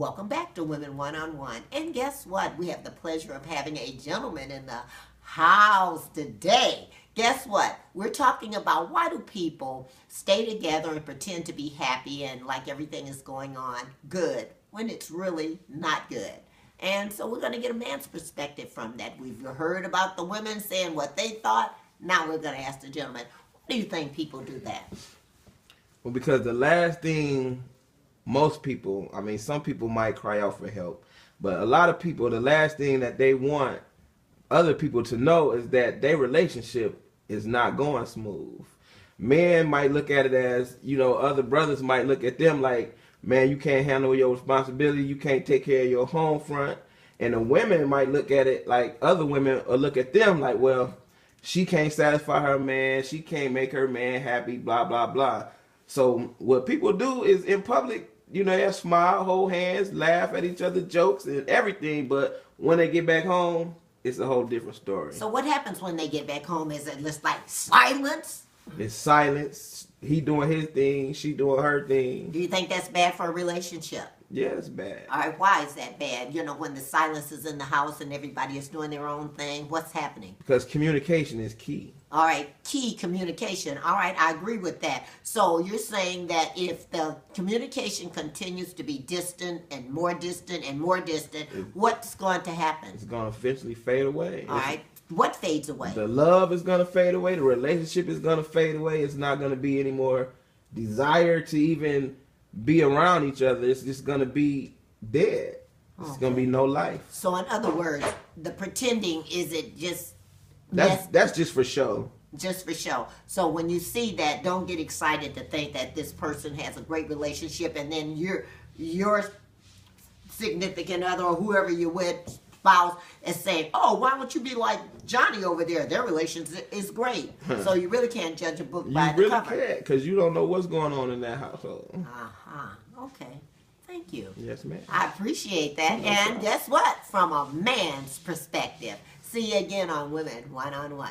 Welcome back to Women One-on-One. And guess what? We have the pleasure of having a gentleman in the house today. Guess what? We're talking about why do people stay together and pretend to be happy and like everything is going on good when it's really not good. And so we're going to get a man's perspective from that. We've heard about the women saying what they thought. Now we're going to ask the gentleman, why do you think people do that? Well, because the last thing most people, I mean, some people might cry out for help, but a lot of people, the last thing that they want other people to know is that their relationship is not going smooth. Men might look at it as, other brothers might look at them like, man, you can't handle your responsibility, you can't take care of your home front. And the women might look at it like other women or look at them like, well, she can't satisfy her man, she can't make her man happy, blah, blah, blah. So what people do is in public, they smile, hold hands, laugh at each other's jokes and everything. But when they get back home, it's a whole different story. So what happens when they get back home? Is it just like silence? It's silence. He doing his thing, she doing her thing. Do you think that's bad for a relationship? Yeah, it's bad. All right, why is that bad? When the silence is in the house and everybody is doing their own thing, what's happening? Because communication is key. All right, key communication. All right, I agree with that. So you're saying that if the communication continues to be distant and more distant and more distant, what's going to happen? It's going to eventually fade away. All right, what fades away? The love is going to fade away. The relationship is going to fade away. It's not going to be any more desire to even be around each other. It's just going to be dead. It's going to be no life. So in other words, the pretending, is it just... That's just for show. Just for show. So when you see that, don't get excited to think that this person has a great relationship and then your significant other or whoever you're with, spouse, is saying, oh, why don't you be like Johnny over there? Their relationship is great. So you really can't judge a book by the cover. You really can't, because you don't know what's going on in that household. Okay. Thank you. Yes, ma'am. I appreciate that. And guess what? From a man's perspective. See you again on Women One-on-One.